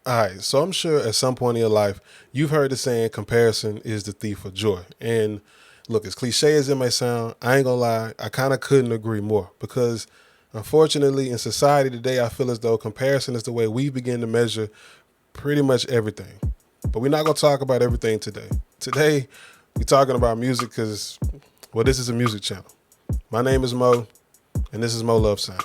All right, so I'm sure at some point in your life, you've heard the saying comparison is the thief of joy. And look, as cliche as it may sound, I ain't gonna lie, I kind of couldn't agree more because unfortunately in society today, I feel as though comparison is the way we begin to measure pretty much everything. But we're not gonna talk about everything today. Today, we're talking about music because, well, this is a music channel. My name is Mo, and this is Mo Love Sound.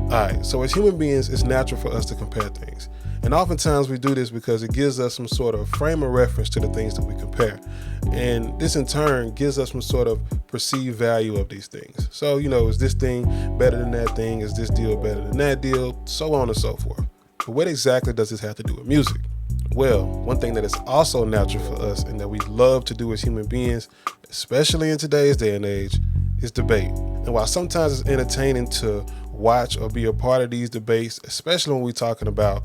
All right, so as human beings, it's natural for us to compare things. And oftentimes we do this because it gives us some sort of frame of reference to the things that we compare. And this in turn gives us some sort of perceived value of these things. So, is this thing better than that thing? Is this deal better than that deal? So on and so forth. But what exactly does this have to do with music? Well, one thing that is also natural for us and that we love to do as human beings, especially in today's day and age, is debate. And while sometimes it's entertaining to watch or be a part of these debates, especially when we're talking about,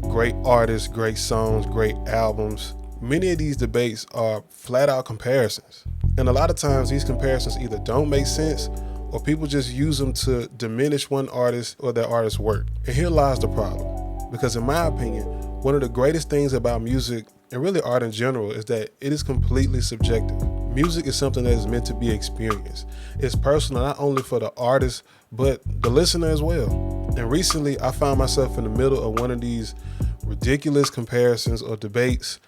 great artists, great songs, great albums, many of these debates are flat out comparisons. And a lot of times these comparisons either don't make sense or people just use them to diminish one artist or their artist's work. And here lies the problem. Because in my opinion, one of the greatest things about music and really art in general is that it is completely subjective. Music is something that is meant to be experienced. It's personal not only for the artist, but the listener as well. And recently, I found myself in the middle of one of these ridiculous comparisons or debates,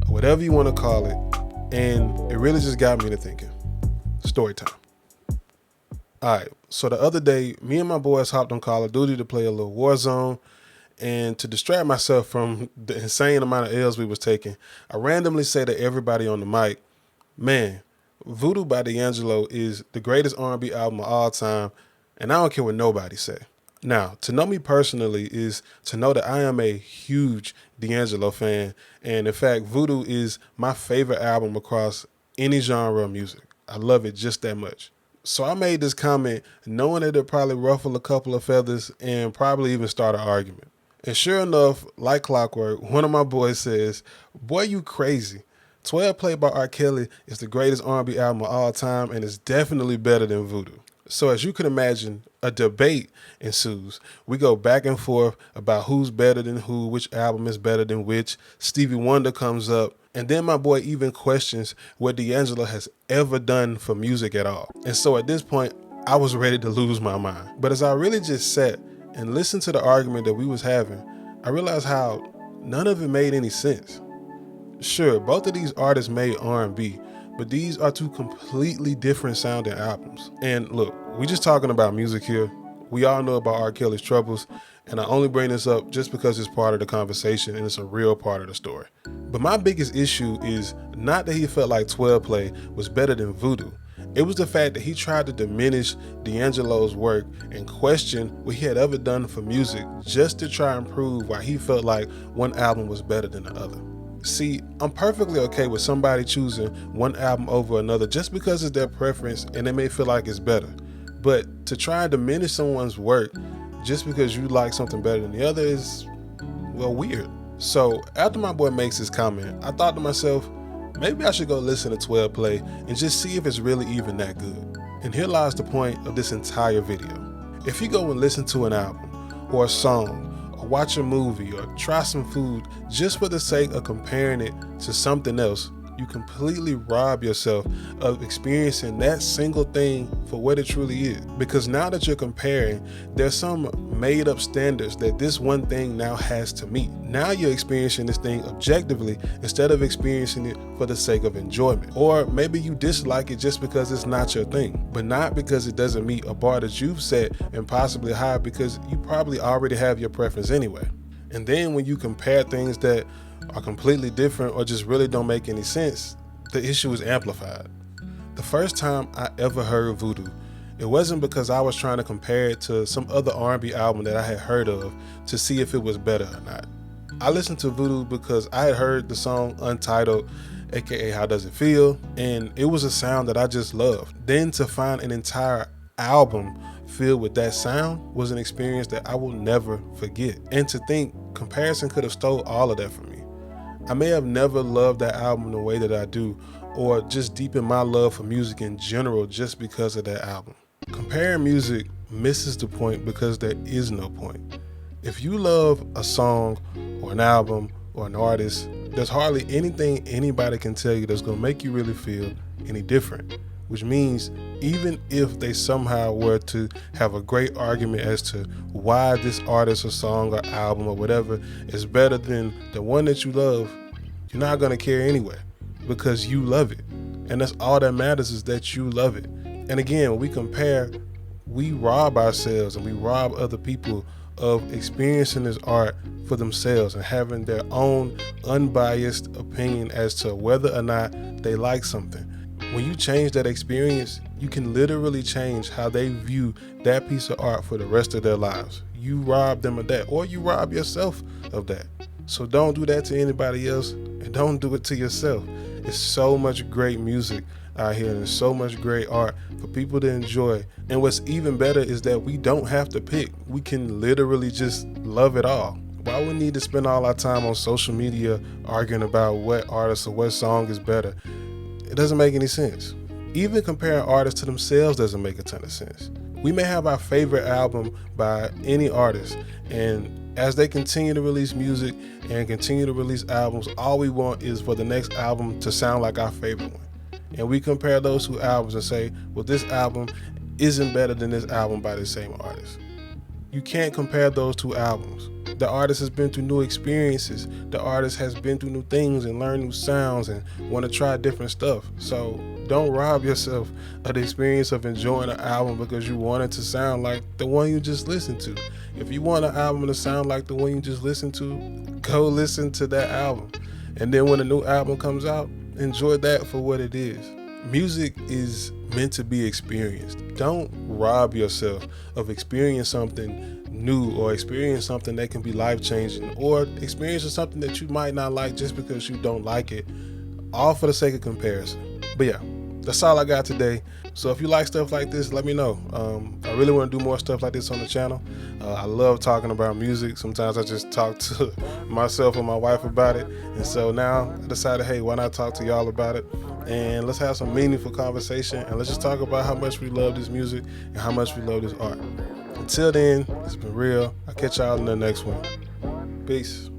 or whatever you want to call it, and it really just got me to thinking. Story time. All right, so the other day, me and my boys hopped on Call of Duty to play a little Warzone, and to distract myself from the insane amount of L's we was taking, I randomly say to everybody on the mic, man, Voodoo by D'Angelo is the greatest R&B album of all time, and I don't care what nobody say. Now, to know me personally is to know that I am a huge D'Angelo fan, and in fact, Voodoo is my favorite album across any genre of music. I love it just that much. So I made this comment knowing that it'd probably ruffle a couple of feathers and probably even start an argument. And sure enough, like clockwork, one of my boys says, boy, you crazy. 12 Played by R. Kelly is the greatest R&B album of all time and is definitely better than Voodoo. So as you can imagine, a debate ensues. We go back and forth about who's better than who, which album is better than which. Stevie Wonder comes up. And then my boy even questions what D'Angelo has ever done for music at all. And so at this point, I was ready to lose my mind. But as I really just sat and listened to the argument that we was having, I realized how none of it made any sense. Sure, both of these artists made R&B, but these are two completely different sounding albums. And look, we just talking about music here. We all know about R. Kelly's troubles, and I only bring this up just because it's part of the conversation and it's a real part of the story. But my biggest issue is not that he felt like 12 Play was better than Voodoo. It was the fact that he tried to diminish D'Angelo's work and question what he had ever done for music just to try and prove why he felt like one album was better than the other. See, I'm perfectly okay with somebody choosing one album over another just because it's their preference and they may feel like it's better. But to try and diminish someone's work just because you like something better than the other is, well, weird. So after my boy makes his comment, I thought to myself, maybe I should go listen to 12 Play and just see if it's really even that good. And here lies the point of this entire video. If you go and listen to an album or a song or watch a movie or try some food just for the sake of comparing it to something else, you completely rob yourself of experiencing that single thing for what it truly is. Because now that you're comparing, there's some made up standards that this one thing now has to meet. Now you're experiencing this thing objectively instead of experiencing it for the sake of enjoyment. Or maybe you dislike it just because it's not your thing, but not because it doesn't meet a bar that you've set and possibly high because you probably already have your preference anyway. And then when you compare things that are completely different or just really don't make any sense, the issue is amplified. The first time I ever heard Voodoo, it wasn't because I was trying to compare it to some other R&B album that I had heard of to see if it was better or not. I listened to Voodoo because I had heard the song Untitled, aka How Does It Feel, and it was a sound that I just loved. Then to find an entire album filled with that sound was an experience that I will never forget. And to think comparison could have stole all of that from me. I may have never loved that album the way that I do, or just deepened my love for music in general just because of that album. Comparing music misses the point because there is no point. If you love a song or an album or an artist, there's hardly anything anybody can tell you that's going to make you really feel any different. Which means even if they somehow were to have a great argument as to why this artist or song or album or whatever is better than the one that you love, you're not going to care anyway because you love it. And that's all that matters, is that you love it. And again, when we compare, we rob ourselves and we rob other people of experiencing this art for themselves and having their own unbiased opinion as to whether or not they like something. When you change that experience, you can literally change how they view that piece of art for the rest of their lives. You rob them of that, or you rob yourself of that. So don't do that to anybody else, and don't do it to yourself. It's so much great music out here, and there's so much great art for people to enjoy. And what's even better is that we don't have to pick. We can literally just love it all. Why we need to spend all our time on social media arguing about what artist or what song is better? It doesn't make any sense. Even comparing artists to themselves doesn't make a ton of sense. We may have our favorite album by any artist, and as they continue to release music and continue to release albums, all we want is for the next album to sound like our favorite one. And we compare those two albums and say, well, this album isn't better than this album by the same artist. You can't compare those two albums. The artist has been through new experiences. The artist has been through new things and learned new sounds and want to try different stuff. So don't rob yourself of the experience of enjoying an album because you want it to sound like the one you just listened to. If you want an album to sound like the one you just listened to, go listen to that album. And then when a new album comes out, enjoy that for what it is. Music is meant to be experienced. Don't rob yourself of experiencing something new or experience something that can be life-changing, or experiencing something that you might not like just because you don't like it, all for the sake of comparison. But yeah, that's all I got today. So if you like stuff like this, let me know. I really want to do more stuff like this on the channel. I love talking about music. Sometimes I just talk to myself or my wife about it. And so now I decided, hey, why not talk to y'all about it? And let's have some meaningful conversation, and let's just talk about how much we love this music and how much we love this art. Until then, it's been real. I'll catch y'all in the next one. Peace.